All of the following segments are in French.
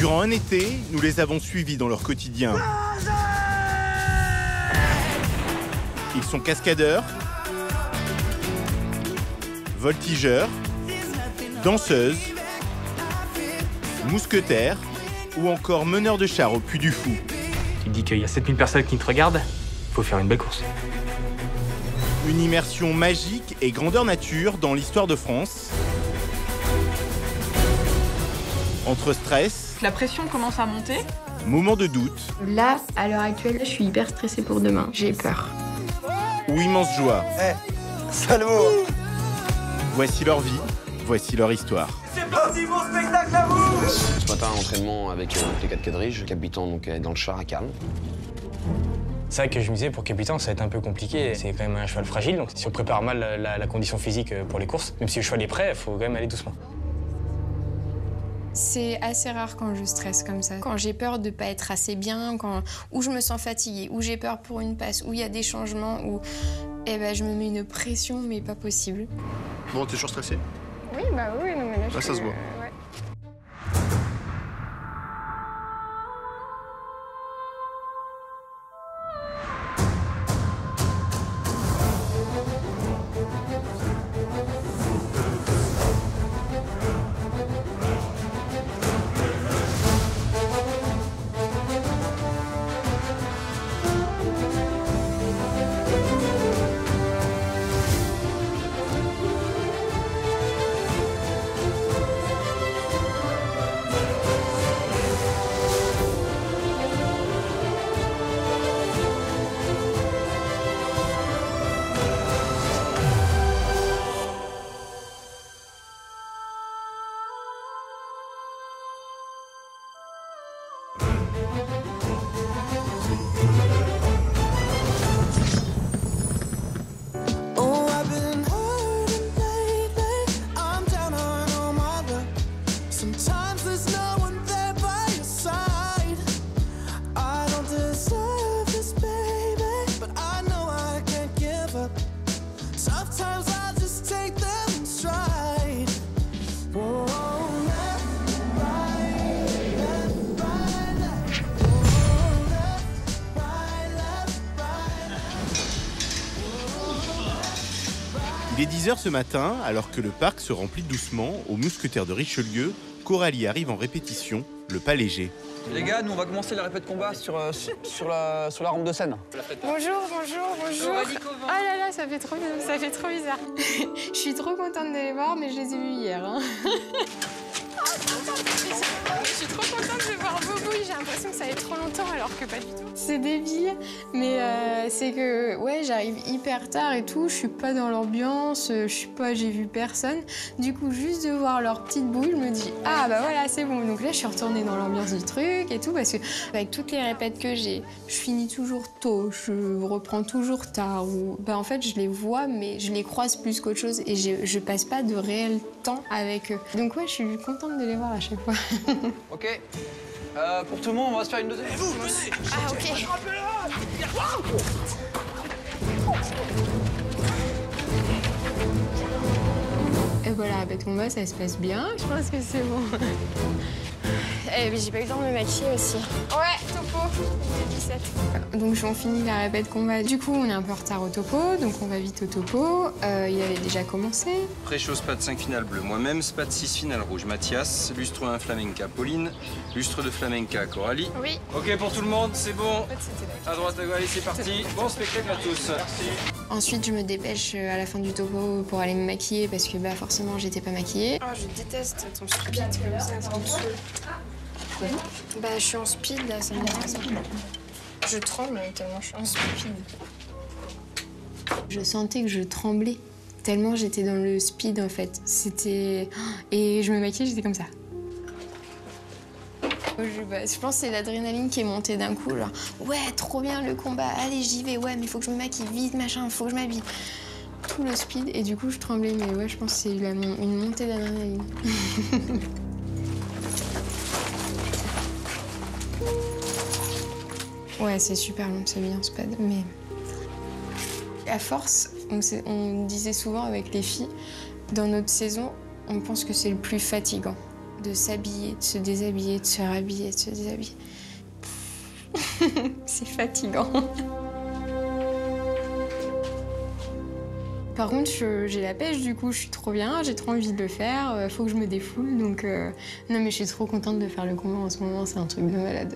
Durant un été, nous les avons suivis dans leur quotidien. Ils sont cascadeurs, voltigeurs, danseuses, mousquetaires ou encore meneurs de chars au Puy du Fou. Tu dis qu'il y a 7000 personnes qui te regardent, faut faire une belle course. Une immersion magique et grandeur nature dans l'histoire de France. Entre stress, la pression commence à monter. moments de doute. Là, à l'heure actuelle, je suis hyper stressée pour demain. J'ai peur. Ou immense joie. Salut! Voici leur vie, voici leur histoire. C'est parti, mon spectacle à vous! Ce matin, entraînement avec les 4 quadriges, Capitan donc dans le char à Cannes. C'est vrai que je me disais, pour Capitan, ça va être un peu compliqué. C'est quand même un cheval fragile, donc si on prépare mal la condition physique pour les courses, même si le cheval est prêt, il faut quand même aller doucement. C'est assez rare quand je stresse comme ça. Quand j'ai peur de pas être assez bien, où je me sens fatiguée, où j'ai peur pour une passe, où il y a des changements, où je me mets une pression mais pas possible. Bon, t'es toujours stressé? Oui, bah oui, non mais là, ça se voit. Ouais. Il est 10h ce matin, alors que le parc se remplit doucement, aux Mousquetaires de Richelieu, Coralie arrive en répétition, le pas léger. Les gars, nous on va commencer la répète combat sur la rampe de scène. Bonjour. Oh là là, ça fait trop bizarre. Je suis trop contente de les voir, mais je les ai vus hier. Hein. Je suis trop contente de voir Bobo, j'ai l'impression que ça fait trop longtemps alors que pas du tout. C'est débile, mais c'est que j'arrive hyper tard et tout, je suis pas dans l'ambiance, j'ai vu personne. Du coup, juste de voir leur petite boule, je me dis ah bah voilà, c'est bon. Donc là, je suis retournée dans l'ambiance du truc et tout parce que avec toutes les répètes que j'ai, je finis toujours tôt, je reprends toujours tard ou en fait, je les vois mais je les croise plus qu'autre chose et je passe pas de réel temps avec eux. Donc je suis contente de les voir à chaque fois. Ok. Pour tout le monde, on va se faire une deuxième. Ah ok. Et voilà, avec mon boss, ça se passe bien. Je pense que c'est bon. J'ai pas eu le temps de me maquiller aussi. Ouais, topo. 17. Donc on finit la répète combat. Du coup, on est un peu en retard au topo, donc on va vite au topo. Il avait déjà commencé. Pré-show SPAD 5 finale bleu, moi-même, SPAD 6 finale rouge, Mathias, lustre 1 flamenca, Pauline, lustre 2 flamenca, Coralie. Oui. Ok pour tout le monde, c'est bon. En fait, c'était À droite, à gauche, allez, c'est parti. Bon spectacle à tous. Merci. Ensuite, je me dépêche à la fin du topo pour aller me maquiller parce que forcément, j'étais pas maquillée. Oh, je déteste ton speed comme ça me saoule. Je suis en speed là, ça m'intéresse pas. Je tremble tellement je suis en speed. Je sentais que je tremblais tellement j'étais dans le speed en fait. C'était... Et je me maquillais, j'étais comme ça. Je pense que c'est l'adrénaline qui est montée d'un coup, genre ouais, trop bien le combat, allez j'y vais, ouais mais faut que je me maquille vite, machin, faut que je m'habille. Tout le speed et du coup je tremblais, mais ouais je pense que c'est une montée d'adrénaline. Ouais, c'est super long, c'est bien SPAD, mais à force, on disait souvent avec les filles, dans notre saison, on pense que c'est le plus fatigant. de s'habiller, de se déshabiller, de se rhabiller, de se déshabiller. C'est fatigant. Par contre, j'ai la pêche, du coup, je suis trop bien, j'ai trop envie de le faire, faut que je me défoule, donc... Non, mais je suis trop contente de faire le combat en ce moment, c'est un truc de malade.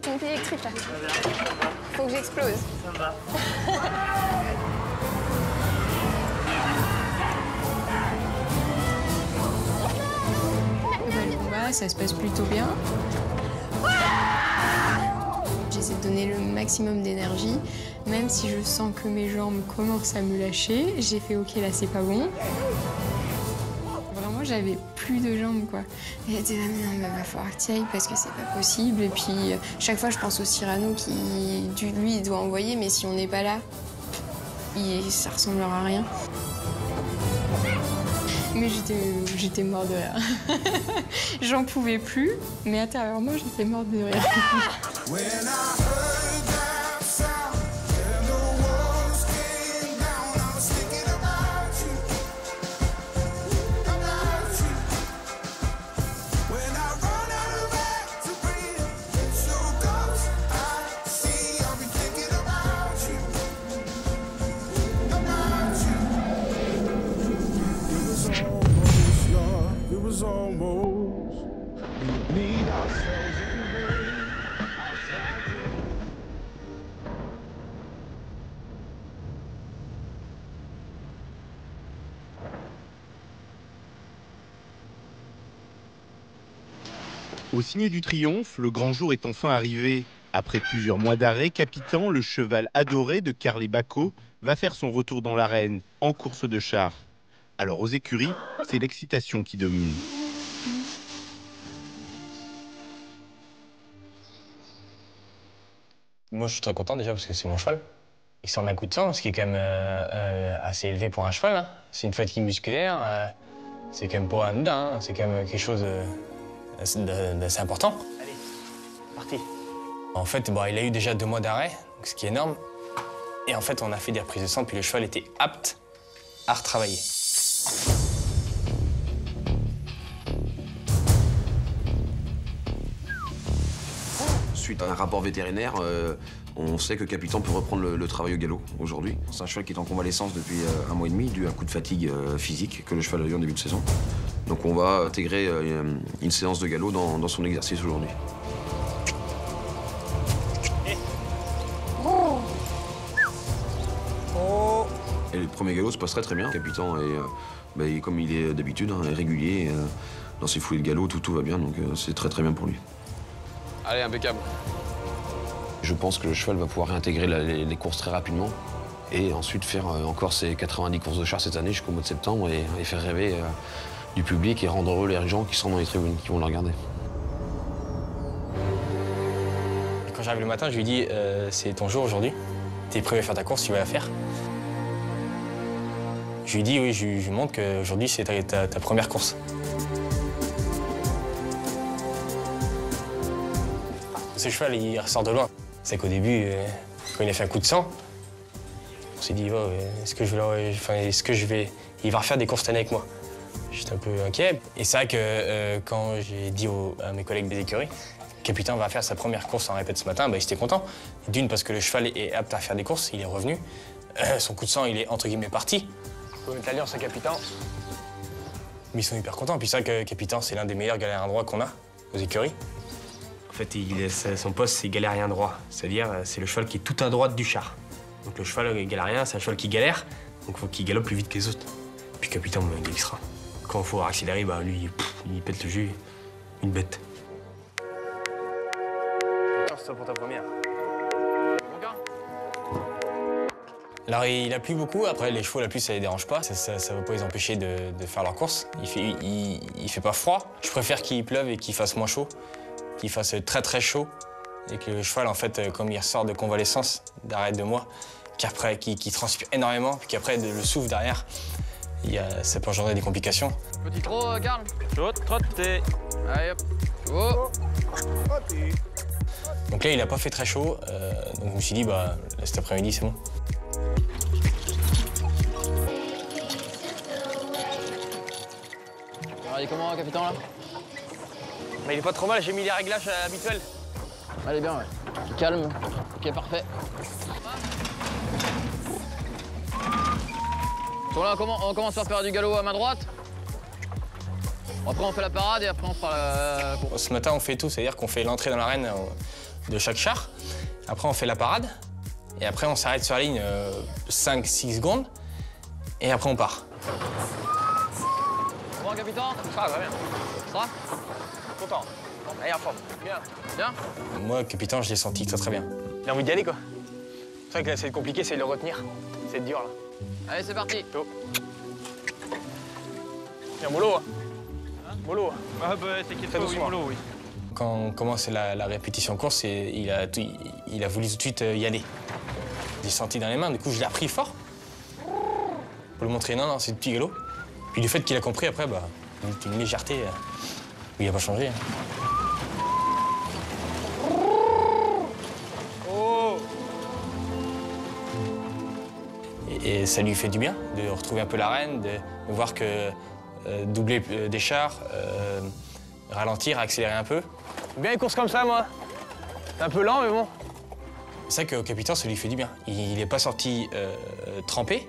Ton pied électrique, là. Faut que j'explose. Ça va. Le combat, ça se passe plutôt bien. J'essaie de donner le maximum d'énergie, même si je sens que mes jambes commencent à me lâcher. J'ai fait OK, là, c'est pas bon. Vraiment, j'avais plus de jambes, quoi. Et elle était là, mais non, mais va falloir que tu ailles parce que c'est pas possible. Et puis, chaque fois, je pense au Cyrano qui, lui, il doit envoyer, mais si on n'est pas là, ça ressemblera à rien. Mais j'étais morte de rire. J'en pouvais plus, mais intérieurement, j'étais morte de rire. Au signe du triomphe, le grand jour est enfin arrivé. Après plusieurs mois d'arrêt, Capitan, le cheval adoré de Karl et Bacco, va faire son retour dans l'arène, en course de char. Alors aux écuries, c'est l'excitation qui domine. Moi, je suis très content déjà parce que c'est mon cheval. Il sort d'un coup de sang, ce qui est quand même assez élevé pour un cheval. Hein. C'est une fatigue musculaire, c'est quand même pas anodin, hein. C'est quand même quelque chose d'assez important. Allez, parti. En fait, il a eu déjà 2 mois d'arrêt, ce qui est énorme. Et en fait, on a fait des reprises de sang, puis le cheval était apte à retravailler. Suite à un rapport vétérinaire, on sait que Capitan peut reprendre le travail au galop aujourd'hui. C'est un cheval qui est en convalescence depuis 1 mois et demi, dû à un coup de fatigue physique que le cheval a eu en début de saison. Donc on va intégrer une séance de galop dans son exercice aujourd'hui. Et le premier galop se passe très bien. Capitan est, comme il est d'habitude, hein, est régulier. Dans ses foulées de galop, tout va bien, donc c'est très bien pour lui. Allez, impeccable. Je pense que le cheval va pouvoir réintégrer les courses très rapidement et ensuite faire encore ses 90 courses de char cette année jusqu'au mois de septembre et faire rêver du public et rendre heureux les gens qui sont dans les tribunes, qui vont le regarder. Quand j'arrive le matin, je lui dis c'est ton jour aujourd'hui. T'es prêt à faire ta course, tu vas la faire. Je lui dis oui, je lui montre qu'aujourd'hui c'est ta première course. Ce cheval, il ressort de loin. C'est qu'au début, quand il a fait un coup de sang, on s'est dit oh, il va refaire des courses cette année avec moi. J'étais un peu inquiet. Et c'est vrai que quand j'ai dit à mes collègues des écuries, Capitan va faire sa première course en répète ce matin, ils étaient contents. D'une, parce que le cheval est apte à faire des courses, il est revenu. Son coup de sang, il est entre guillemets parti. On peut mettre l'alliance à Capitan. Mais ils sont hyper contents. Puis c'est vrai que Capitan, c'est l'un des meilleurs galériens droits qu'on a aux écuries. En fait, son poste, c'est galérien droit. C'est-à-dire, c'est le cheval qui est tout à droite du char. Donc le cheval galérien, c'est un cheval qui galère, donc il faut qu'il galope plus vite que les autres. Puis Capitan, il est extra. Quand il faut accélérer, lui, il pète le jus, une bête. C'est ça pour ta première. Alors, il a plu beaucoup. Après, les chevaux, la pluie, ça les dérange pas. Ça va pas les empêcher de faire leur course. Il fait pas froid. Je préfère qu'il pleuve et qu'il fasse moins chaud, qu'il fasse très chaud. Et que le cheval, en fait, comme il ressort de convalescence, d'arrêt de mois, qu'il transpire énormément, puis qu'après, le souffle derrière, ça peut engendrer des complications. Petit trot, Karl. Trotter. Allez, hop. Oh. Donc là, il a pas fait très chaud. Donc je me suis dit, cet après-midi, c'est bon. Alors, il est comment, Capitan, là? Mais il est pas trop mal, j'ai mis les réglages habituels. Allez, bien, ouais. Calme. Ok, parfait. Bon, là, on commence par faire du galop à main droite. Après, on fait la parade et après, on fera la course. Ce matin, on fait tout, c'est-à-dire qu'on fait l'entrée dans l'arène de chaque char. Après, on fait la parade. Et après, on s'arrête sur la ligne 5-6 secondes. Et après, on part. Bon, capitaine? Ça va bien. Ça va? Content. Allez, en forme. Bien. Bien? Moi, capitaine, je l'ai senti très très bien. Il a envie d'y aller, quoi. C'est vrai que là, c'est compliqué, c'est de le retenir. C'est dur, là. Allez, c'est parti. Go. Il y a un mollo, hein. Mollo. Ah bah, t'inquiète Très pas, oui, doucement. mollo, oui. Quand on commence la répétition course, il a voulu tout de suite y aller. J'ai senti dans les mains, du coup, je l'ai appris fort. Pour lui montrer, non, c'est du petit galop. Puis du fait qu'il a compris, après, bah, une légèreté, il n'a pas changé. Hein. Et ça lui fait du bien de retrouver un peu l'arène, de voir que doubler des chars, ralentir, accélérer un peu. Bien une course comme ça, moi. C'est un peu lent, mais bon. C'est vrai qu'au capitaine, ça lui fait du bien. Il n'est pas sorti trempé,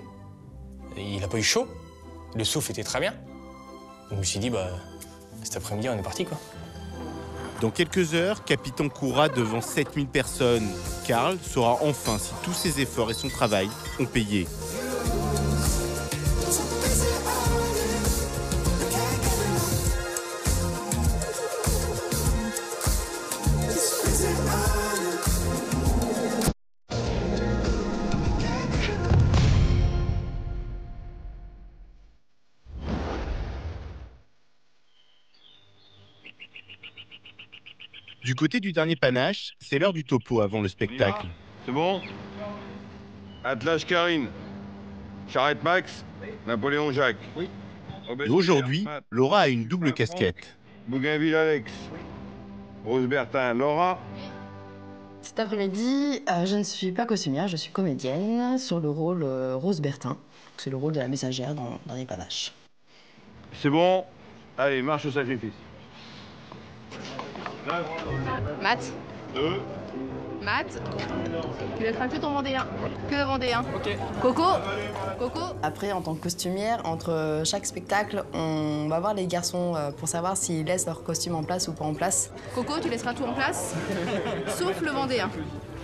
il n'a pas eu chaud, le souffle était très bien. Donc je me suis dit, bah, cet après-midi, on est parti, quoi. Dans quelques heures, Capitan courra devant 7000 personnes. Karl saura enfin si tous ses efforts et son travail ont payé. Du côté du dernier panache, c'est l'heure du topo avant le spectacle. C'est bon? Attelage Karine. Charrette Max. Napoléon Jacques. Oui. Et aujourd'hui, Laura a une double casquette. Bougainville Alex. Rose Bertin. Laura. Cet après-midi, je ne suis pas costumière, je suis comédienne sur le rôle Rose Bertin. C'est le rôle de la messagère dans les panaches. C'est bon? Allez, marche au sacrifice. Matt. Matt, tu laisseras que ton Vendéen. Que le Vendéen. Ok. Coco. Coco. Après, en tant que costumière, entre chaque spectacle, on va voir les garçons pour savoir s'ils laissent leur costume en place ou pas en place. Coco, tu laisseras tout en place, sauf le Vendéen.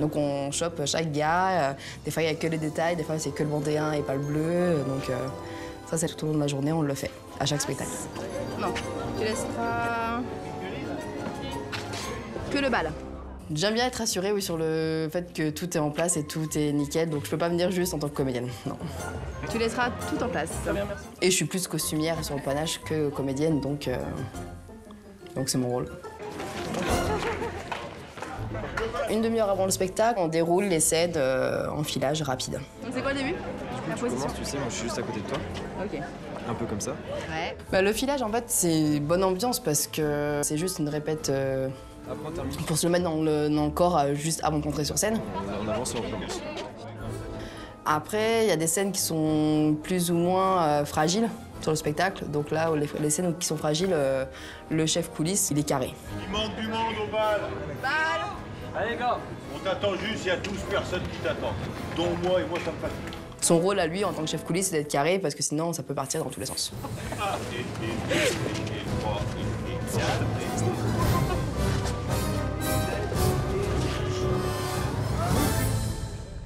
Donc on chope chaque gars. Des fois, il n'y a que les détails, des fois, c'est que le Vendéen et pas le bleu. Donc ça, c'est tout au long de la journée, on le fait, à chaque spectacle. Non, tu laisseras que le bal. J'aime bien être assurée, oui, sur le fait que tout est en place et tout est nickel. Donc je peux pas venir juste en tant que comédienne, non. Tu laisseras tout en place. Très bien, merci. Et je suis plus costumière sur le panache que comédienne, donc c'est mon rôle. Une demi-heure avant le spectacle, on déroule les scènes en filage rapide. Donc c'est quoi le début? La position. Tu sais, moi je suis juste à côté de toi, Ok. un peu comme ça. Ouais. Bah, le filage, en fait, c'est bonne ambiance parce que c'est juste une répète Après on termine, pour se le mettre dans le corps juste avant d'entrer sur scène. on avance et on recommence. Après, il y a des scènes qui sont plus ou moins fragiles sur le spectacle. Donc là, les scènes qui sont fragiles, le chef coulisses, il est carré. Il manque du monde au bal. Bal. Allez, les gars. On t'attend juste, il y a 12 personnes qui t'attendent. Dont moi, et moi ça me fatigue. Son rôle à lui, en tant que chef coulisses, c'est d'être carré parce que sinon, ça peut partir dans tous les sens.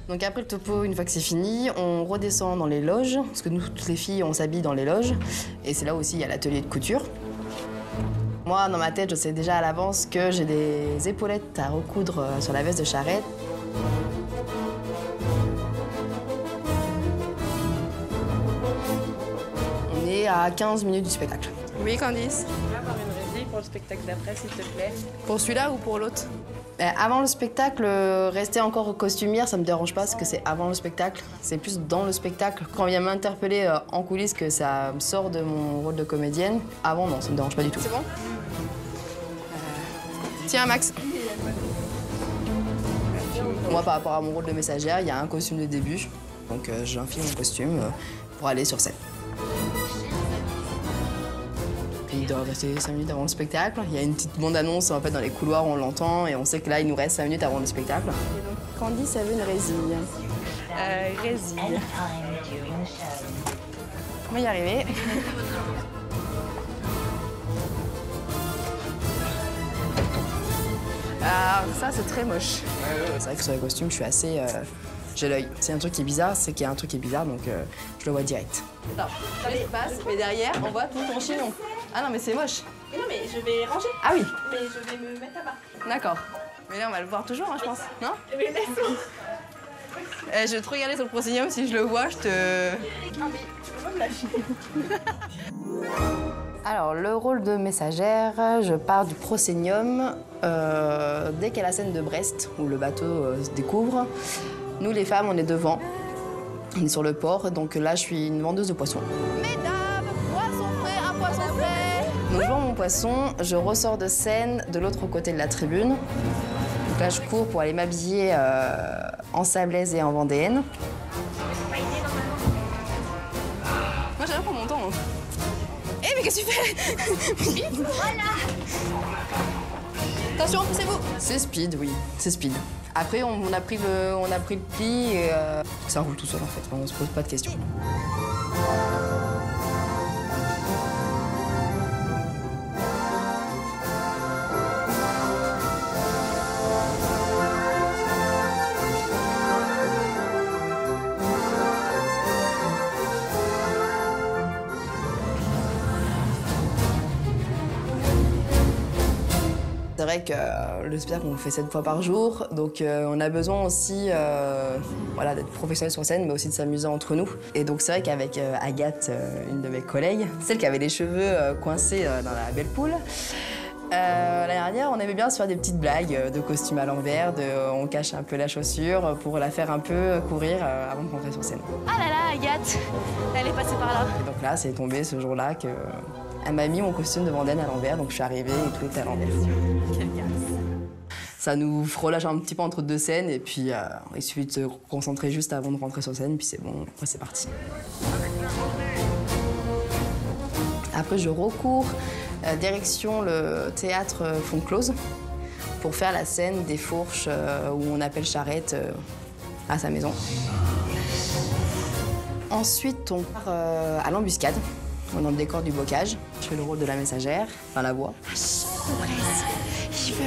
Donc après le topo, une fois que c'est fini, on redescend dans les loges, parce que nous, toutes les filles, on s'habille dans les loges. Et c'est là aussi, il y a l'atelier de couture. Moi, dans ma tête, je sais déjà à l'avance que j'ai des épaulettes à recoudre sur la veste de charrette. On est à 15 minutes du spectacle. Oui, Candice. Avoir une régie pour le spectacle d'après, s'il te plaît. Pour celui-là ou pour l'autre? Avant le spectacle, rester encore costumière, ça me dérange pas parce que c'est avant le spectacle. C'est plus dans le spectacle. Quand on vient m'interpeller en coulisses que ça me sort de mon rôle de comédienne. Avant, non, ça me dérange pas du tout. C'est bon? Tiens, Max. Moi, par rapport à mon rôle de messagère, il y a un costume de début. Donc j'enfile mon costume pour aller sur scène. il doit rester 5 minutes avant le spectacle. Il y a une petite bande-annonce, en fait, dans les couloirs, on l'entend et on sait que là, il nous reste 5 minutes avant le spectacle. Et donc, Candy, ça veut une résille. Résille. On va y arriver. Alors, ça, c'est très moche. C'est vrai que sur les costumes, je suis assez... j'ai l'œil. C'est un truc qui est bizarre, c'est qu'il y a un truc qui est bizarre, donc je le vois direct. Alors, ça se passe, mais derrière, on voit tout ton chignon. Ah non, mais c'est moche. Mais non, mais je vais ranger. Ah oui. Mais je vais me mettre là-bas. D'accord. Mais là, on va le voir toujours, hein, je pense. Non? Mais laisse-moi. Je vais te regarder sur le proscenium, si je le vois, je te... Ah mais tu peux pas me lâcher. Alors, le rôle de messagère, je pars du proscenium. Dès qu'il y a la scène de Brest, où le bateau se découvre, nous, les femmes, on est devant. On est sur le port, donc là, je suis une vendeuse de poissons. Mesdames, poisson frais, un poisson frais. Donc, je vends mon poisson, je ressors de scène de l'autre côté de la tribune. Donc là, je cours pour aller m'habiller en sablaise et en vendéenne. Moi, j'adore prendre mon temps. Eh, mais qu'est-ce que tu fais? Voilà. Attention, poussez-vous. C'est speed, oui, c'est speed. Après, on a pris le pli et ça roule tout seul, en fait. On se pose pas de questions. C'est vrai que le spectacle, on le fait 7 fois par jour, donc on a besoin aussi voilà, d'être professionnel sur scène, mais aussi de s'amuser entre nous. Et donc c'est vrai qu'avec Agathe, une de mes collègues, celle qui avait les cheveux coincés dans la belle poule, l'année dernière, on aimait bien se faire des petites blagues de costume à l'envers, on cache un peu la chaussure pour la faire un peu courir avant de rentrer sur scène. Ah là là, Agathe, elle est passée par là. Et donc là, c'est tombé ce jour-là que... Elle m'a mis mon costume de Vendéenne à l'envers, donc je suis arrivée et tout était à l'envers. Quelle garce. Ça nous relâche un petit peu entre deux scènes et puis il suffit de se concentrer juste avant de rentrer sur scène, puis c'est bon, après c'est parti. Après, je recours direction le théâtre Fonclose pour faire la scène des fourches où on appelle Charrette à sa maison. Ensuite, on part à l'embuscade. Dans le décor du bocage. Je fais le rôle de la messagère, enfin la voix. Ils veulent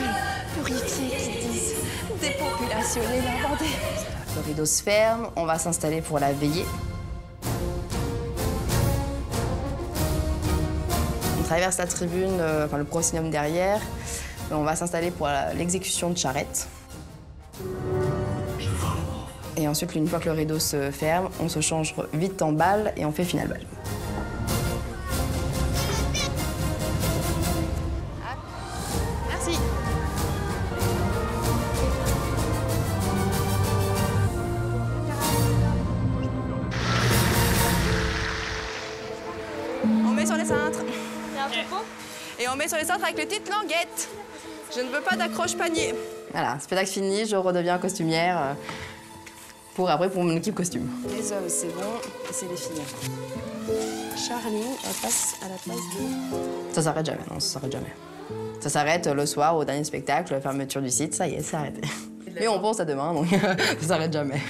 purifier, qu'ils disent dépopulationner la Vendée. Le rideau se ferme, on va s'installer pour la veillée. On traverse la tribune, enfin le proscenium derrière. On va s'installer pour l'exécution de Charrette. Et ensuite, une fois que le rideau se ferme, on se change vite en bal et on fait finale bal. Merci. On met sur les cintres. Il y a un topo. Et on met sur les cintres avec les petites languettes. Je ne veux pas d'accroche-panier. Voilà, spectacle fini, je redeviens costumière pour mon équipe costume. Les hommes, c'est bon, et c'est les filles. Charlie, elle passe à la place de... Ça s'arrête jamais, non, ça s'arrête jamais. Ça s'arrête le soir au dernier spectacle, la fermeture du site, ça y est, c'est arrêté. Mais on pense à demain, donc ça s'arrête jamais.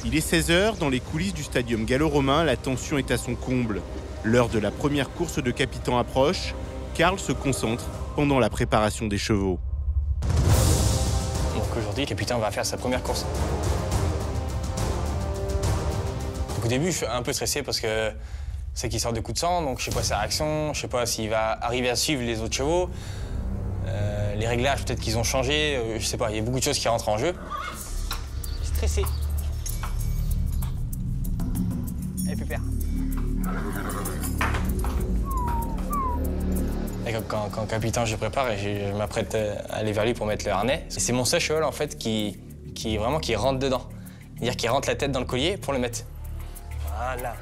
Il est 16h, dans les coulisses du stadium gallo-romain, la tension est à son comble. L'heure de la première course de Capitan approche. Karl se concentre pendant la préparation des chevaux. Donc aujourd'hui, Capitan va faire sa première course. Donc au début, je suis un peu stressé parce que C'est qu'il sort de coups de sang, donc je sais pas sa réaction, je sais pas s'il va arriver à suivre les autres chevaux. Les réglages, peut-être qu'ils ont changé, je sais pas, il y a beaucoup de choses qui rentrent en jeu. Stressé. Allez, Pépère. Et quand capitaine, je prépare et je m'apprête à aller vers lui pour mettre le harnais. C'est mon seul cheval, en fait, qui rentre dedans. C'est-à-dire qu'il rentre la tête dans le collier pour le mettre. Voilà.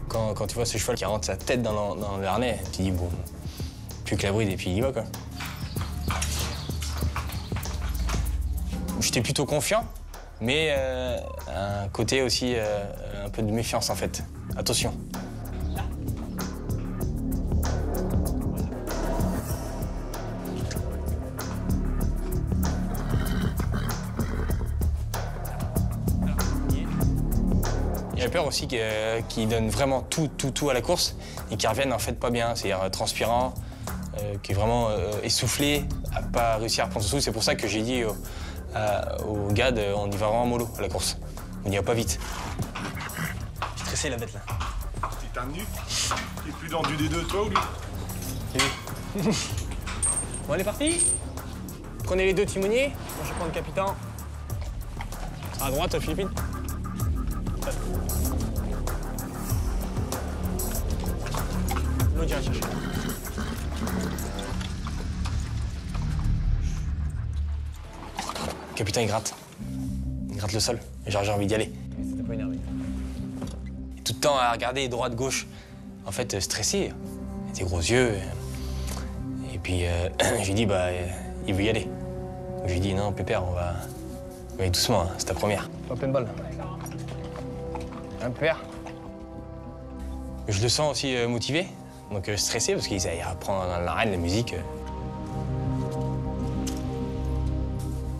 Quand tu vois ce cheval qui rentre sa tête dans le harnais, tu dis, bon, plus que la bride et puis il y va, quoi. J'étais plutôt confiant, mais un côté aussi un peu de méfiance, en fait. Attention. J'ai peur aussi qu'ils donnent vraiment tout à la course et qu'ils reviennent en fait pas bien, c'est-à-dire transpirant, qui est vraiment essoufflé, à pas réussir à prendre son souffle. C'est pour ça que j'ai dit au gars, on y va vraiment mollo à la course. On y va pas vite. Je suis stressé la bête là. T'es tendu? T'es plus tendu des deux, toi ou lui? Oui. Bon, allez, parti. Prenez les deux timoniers. Moi, je vais prendre le capitaine. À droite, Philippine. L'autre, j'irai chercher. Le capitaine, il gratte. Il gratte le sol. Genre, j'ai envie d'y aller. C'était pas énervé. Tout le temps à regarder droite-gauche. En fait, stressé. Des gros yeux. Et puis, je lui dis, bah, il veut y aller. Donc, je lui dis, non, Pépère, on va aller doucement, hein, c'est ta première. Pas plein de balles. Hein, Pépère? Je le sens aussi motivé, donc stressé, parce qu'il apprend dans l'arène la musique.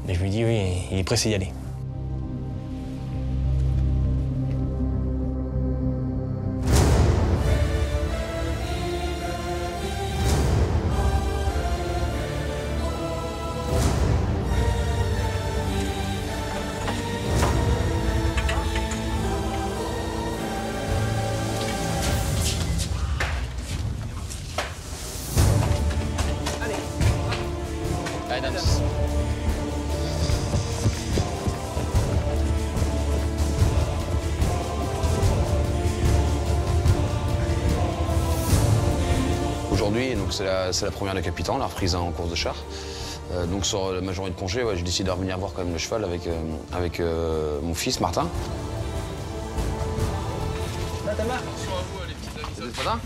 Et je lui dis, oui, il est pressé d'y aller. Aujourd'hui, c'est la première de capitaine, la reprise en course de char. Donc sur ma journée de congé, ouais, j'ai décidé de revenir voir quand même le cheval avec mon fils Martin. Là, Tamar. Attention à vous, les petits amis. Vous êtes pas là?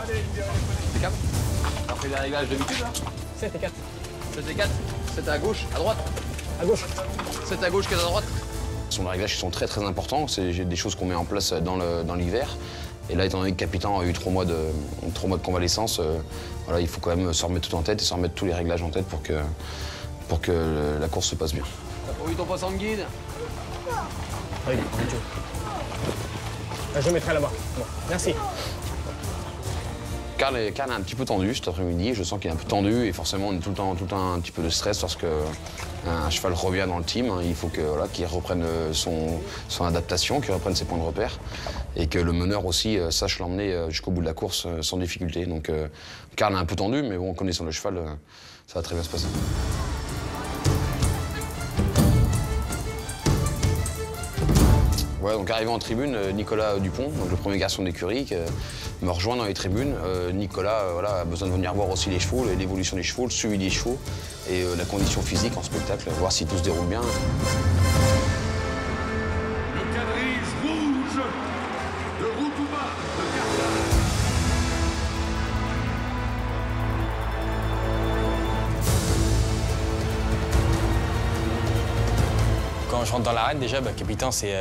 Allez, C'est 4. On a fait des réglages d'habitude là? 7 et 4. 7 et 4. 7 à gauche, à droite. À gauche. 7 à gauche, 4 à droite. Ce sont des réglages qui sont très importants. C'est des choses qu'on met en place dans l'hiver. Et là, étant donné que Capitaine a eu 3 mois de convalescence, voilà, il faut quand même se remettre tout en tête et se remettre tous les réglages en tête pour que la course se passe bien. T'as pas vu ton passant de guide? Oui, je mettrai là-bas. Bon, merci. Karl est un petit peu tendu cet après-midi. Je sens qu'il est un peu tendu et forcément, on est tout le temps un petit peu de stress lorsque un cheval revient dans le team. Il faut qu'il reprenne son adaptation, qu'il reprenne ses points de repère et que le meneur aussi sache l'emmener jusqu'au bout de la course sans difficulté. Donc, Karl est un peu tendu, mais bon, connaissant le cheval, ça va très bien se passer. Ouais, donc arrivé en tribune, Nicolas Dupont, donc le premier garçon d'écurie, me rejoint dans les tribunes. Nicolas voilà, a besoin de venir voir aussi les chevaux, l'évolution des chevaux, le suivi des chevaux et la condition physique en spectacle, voir si tout se déroule bien. Le quadrige rouge de Routouba de Carla. Quand je rentre dans l'arène, déjà, capitaine, c'est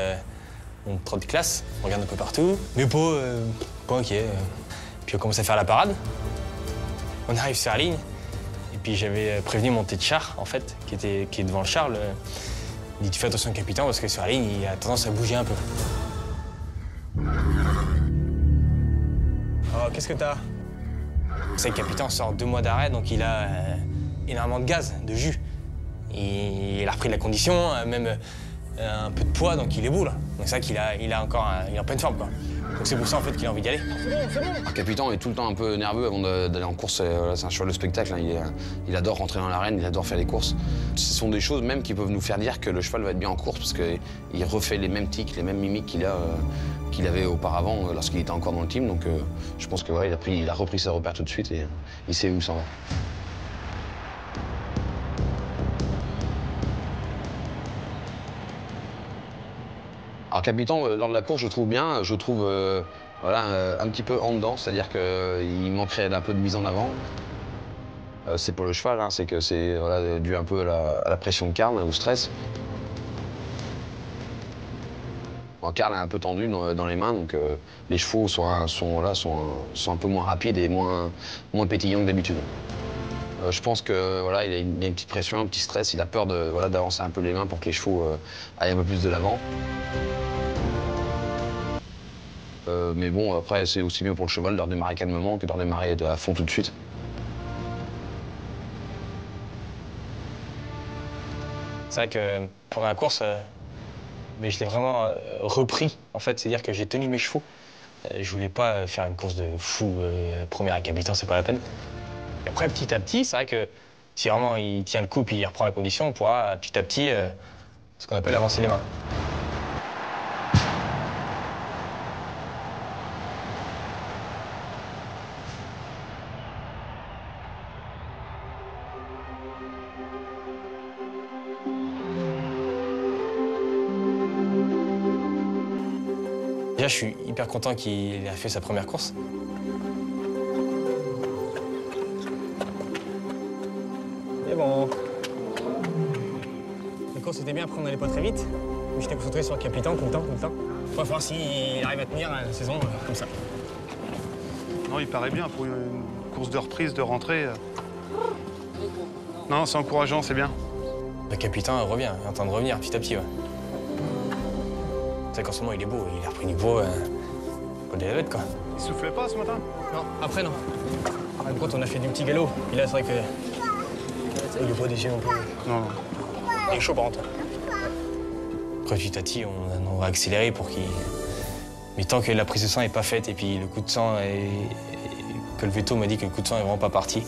on prend de classe, on regarde un peu partout, mais pas inquiet. Puis on commence à faire la parade. On arrive sur la ligne, et puis j'avais prévenu mon tête de char, en fait, qui est devant le char. Il dit, tu fais attention, capitaine, parce que sur la ligne, il a tendance à bouger un peu. Oh, qu'est-ce que t'as? Vous savez, le capitaine sort 2 mois d'arrêt, donc il a énormément de gaz, de jus. Il a repris de la condition, même un peu de poids, donc il est beau là. Donc c'est vrai qu'il est en pleine forme, quoi. Donc c'est pour ça en fait qu'il a envie d'y aller. Alors, Capitan est tout le temps un peu nerveux avant d'aller en course. Voilà, c'est un cheval de spectacle, hein. Il adore rentrer dans l'arène, il adore faire les courses. Ce sont des choses même qui peuvent nous faire dire que le cheval va être bien en course parce qu'il refait les mêmes tics, les mêmes mimiques qu'il avait auparavant lorsqu'il était encore dans le team. Donc je pense que ouais, il a repris ses repères tout de suite et il sait où il s'en va. Alors Capitan, lors de la course, je trouve bien, voilà, un petit peu en dedans, c'est-à-dire qu'il manquerait un peu de mise en avant. C'est pour le cheval, hein, c'est que c'est voilà, dû un peu à la pression de Karl, au stress. Bon, Karl est un peu tendu dans les mains, donc les chevaux sont un peu moins rapides et moins pétillants que d'habitude. Je pense que voilà, il a une petite pression, un petit stress, il a peur d'avancer un peu les mains pour que les chevaux aillent un peu plus de l'avant. Mais bon, après, c'est aussi mieux pour le cheval de redémarrer calmement que de redémarrer à fond tout de suite. C'est vrai que pendant la course, mais je l'ai vraiment repris, en fait. C'est-à-dire que j'ai tenu mes chevaux. Je voulais pas faire une course de fou, première à Capitan, c'est pas la peine. Et après, petit à petit, c'est vrai que si vraiment il tient le coup et il reprend la condition, on pourra petit à petit, ce qu'on appelle avancer les mains. Déjà, je suis hyper content qu'il ait fait sa première course. Et bon. La course était bien, après on n'allait pas très vite. Mais j'étais concentré sur le Capitan tout le temps. On va voir s'il arrive à tenir la saison comme ça. Non, il paraît bien pour une course de reprise, de rentrée. Non, c'est encourageant, c'est bien. Le Capitan revient, il est en train de revenir petit à petit. Ouais. C'est qu'en ce moment, il est beau, il a repris du beau, pas de la bête, quoi. Il soufflait pas ce matin? Non, après, non. Par contre, on a fait du petit galop, et là, c'est vrai que... il est pas déçu non plus. Non. Il est chaud, par contre. Après, petit à petit, on va accélérer pour qu'il... Mais tant que la prise de sang n'est pas faite, et puis le coup de sang est... que le veto m'a dit que le coup de sang est vraiment pas parti,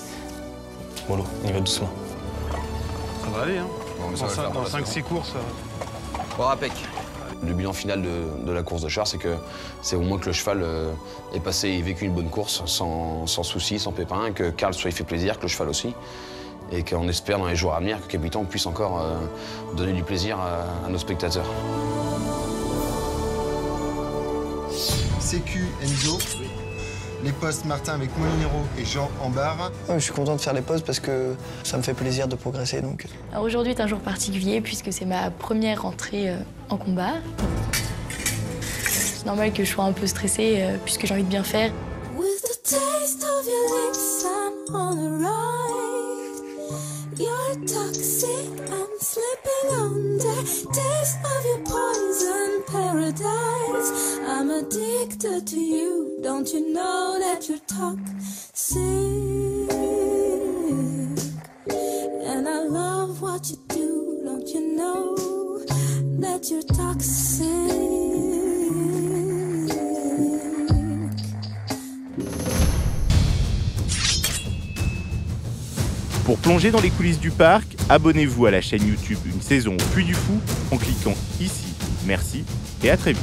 mollo, on y va doucement. Ça va aller, hein. Bon, dans 5-6 courses. Bon, impec. Le bilan final de la course de char, c'est que c'est au moins que le cheval est passé et vécu une bonne course sans soucis, sans pépins, que Karl soit fait plaisir, que le cheval aussi, et qu'on espère dans les jours à venir que Capitan puisse encore donner du plaisir à nos spectateurs. Sécu Enzo, les postes Martin avec Molinero et Jean en barre. Je suis content de faire les postes parce que ça me fait plaisir de progresser. Alors aujourd'hui est un jour particulier puisque c'est ma première rentrée en combat. C'est normal que je sois un peu stressée puisque j'ai envie de bien faire. I'm addicted to you. Don't you know that you're toxic? And I love what you do. Don't you know that you're toxic? Pour plonger dans les coulisses du parc, abonnez-vous à la chaîne YouTube Une saison au Puy du Fou en cliquant ici. Merci et à très vite.